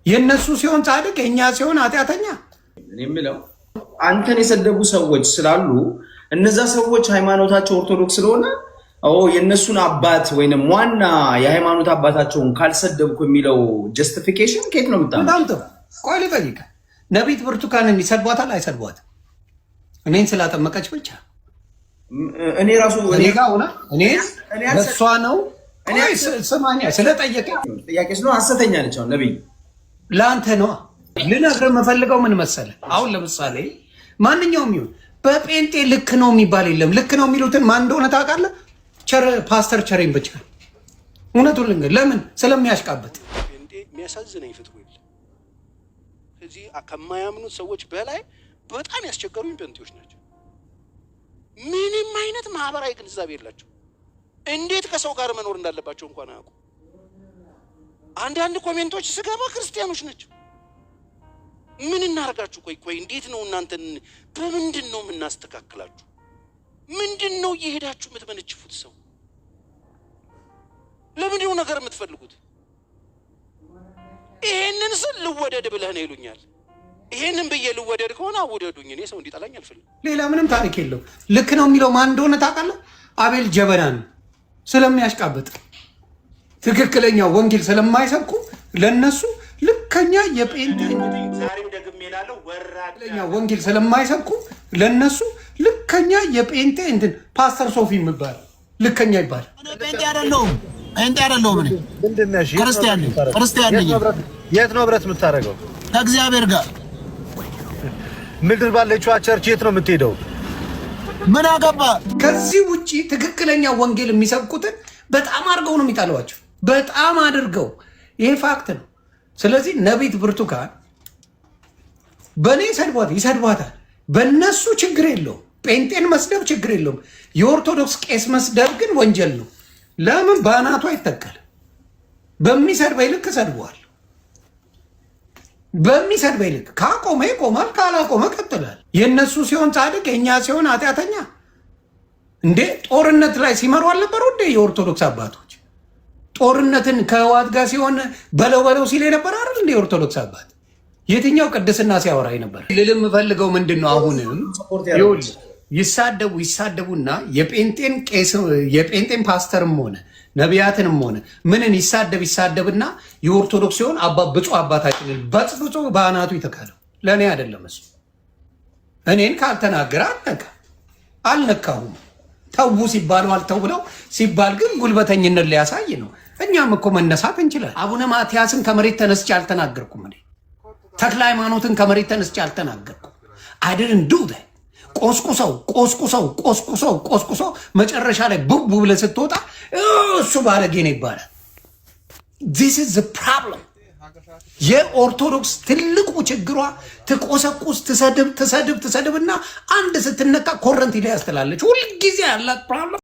የነሱ ሲሆን ጻድቅ የኛ ሲሆን ኃጢአተኛ። እኔ የምለው አንተን የሰደቡ ሰዎች ስላሉ እነዛ ሰዎች ሃይማኖታቸው ኦርቶዶክስ ስለሆነ የነሱን አባት ወይንም ዋና የሃይማኖት አባታቸውን ካልሰደብኩ የሚለው ጀስቲፊኬሽን ከየት ነው የምታመጣው? ቆይ ልጠይቅህ፣ ነቢት ብርቱካንን ይሰድቧታል አይሰድቧትም? እኔን ስላጠመቀች ብቻ እኔ ራሱ እኔ ጋር ሆነ እኔ ለሷ ነው ስማኛ ስለጠየቀ ጥያቄ ስለሆነ ሐሰተኛ ነች። አሁን ነብይ ለአንተ ነው ልነግርህ የምፈልገው ምን መሰለህ። አሁን ለምሳሌ ማንኛውም ይሁን በጴንጤ ልክ ነው የሚባል የለም። ልክ ነው የሚሉትን ማን እንደሆነ ታውቃለህ? ፓስተር ቸሬን ብቻ። እውነቱን ልንገርህ፣ ለምን ስለሚያሽቃበጥ። ጴንጤ የሚያሳዝነኝ ፍትው የለም። እዚህ ከማያምኑት ሰዎች በላይ በጣም ያስቸገሩኝ ጴንጤዎች ናቸው። ምንም አይነት ማህበራዊ ግንዛቤ የላቸው። እንዴት ከሰው ጋር መኖር እንዳለባቸው እንኳን አያውቁ። አንዳንድ ኮሜንቶች ስገባ ክርስቲያኖች ናቸው። ምን እናርጋችሁ? ቆይ እንዴት ነው እናንተን በምንድን ነው የምናስተካክላችሁ? ምንድን ነው እየሄዳችሁ የምትመነጭፉት ሰው? ለምንድን ነው ነገር የምትፈልጉት? ይሄንን ስል ልወደድ ብለህ ነው ይሉኛል። ይሄንን ብዬ ልወደድ ከሆነ አውደዱኝ። እኔ ሰው እንዲጠላኝ አልፈልግም። ሌላ ምንም ታሪክ የለው። ልክ ነው የሚለው ማን እንደሆነ ታውቃለህ? አቤል ጀበና ነው። ስለሚያሽቃበጥ ትክክለኛ ወንጌል ስለማይሰብኩ ለነሱ ልከኛ የጴንጤ ወንጌል ስለማይሰብኩ ለነሱ ልከኛ የጴንጤ እንትን ፓስተር ሶፊ የሚባል ልከኛ ይባላል። ጴንጤ አይደለሁም። ክርስቲያን ነኝ። የት ነው ህብረት የምታደርገው? ከእግዚአብሔር ጋር። ምድር ባለችዋ ቸርች የት ነው የምትሄደው? ምን አገባ? ከዚህ ውጪ ትክክለኛ ወንጌል የሚሰብኩትን በጣም አድርገው ነው የሚጣሏቸው። በጣም አድርገው። ይሄ ፋክት ነው። ስለዚህ ነቢት ብርቱካን በእኔ ይሰድቧታል። በእነሱ ችግር የለውም። ጴንጤን መስደብ ችግር የለውም። የኦርቶዶክስ ቄስ መስደብ ግን ወንጀል ነው። ለምን በአናቱ አይተከልም? በሚሰድበኝ ልክ ሰድበዋል። በሚሰድበኝ ልክ ካቆመ ይቆማል፣ ካላቆመ ቀጥላል። የእነሱ ሲሆን ጻድቅ የእኛ ሲሆን ኃጢአተኛ። እንዴ ጦርነት ላይ ሲመሩ አልነበሩ እንዴ የኦርቶዶክስ አባቶች? ጦርነትን ከህወሓት ጋር ሲሆን በለው ሲል የነበረ አይደል እንዴ የኦርቶዶክስ አባት? የትኛው ቅድስና ሲያወራ ነበር? ልል የምፈልገው ምንድን ነው? አሁንም ይሳደቡና የጴንጤን ፓስተርም ሆነ ነቢያትንም ሆነ ምንን ይሳደብና የኦርቶዶክስ ሲሆን ብፁዕ አባታችንን በጽብጾ በአናቱ ይተካለው። ለእኔ አይደለም እሱ። እኔን ካልተናገረ አልነካሁም። ተዉ ሲባሉ አልተው ብለው ሲባል ግን ጉልበተኝነት ሊያሳይ ነው። እኛም እኮ መነሳት እንችላለን። አቡነ ማትያስን ከመሬት ተነስቼ አልተናገርኩም። እኔ ተክለ ሃይማኖትን ከመሬት ተነስቼ አልተናገርኩም። አይደልን ዱደ ቆስቁሰው መጨረሻ ላይ ቡቡ ብለህ ስትወጣ እሱ ባለጌ ነው ይባላል። this is the problem። የኦርቶዶክስ ትልቁ ችግሯ ትቆሰቁስ፣ ትሰድብና አንድ ስትነካ ኮረንቲ ላይ ያስተላለች ሁልጊዜ ያላት ፕሮብለም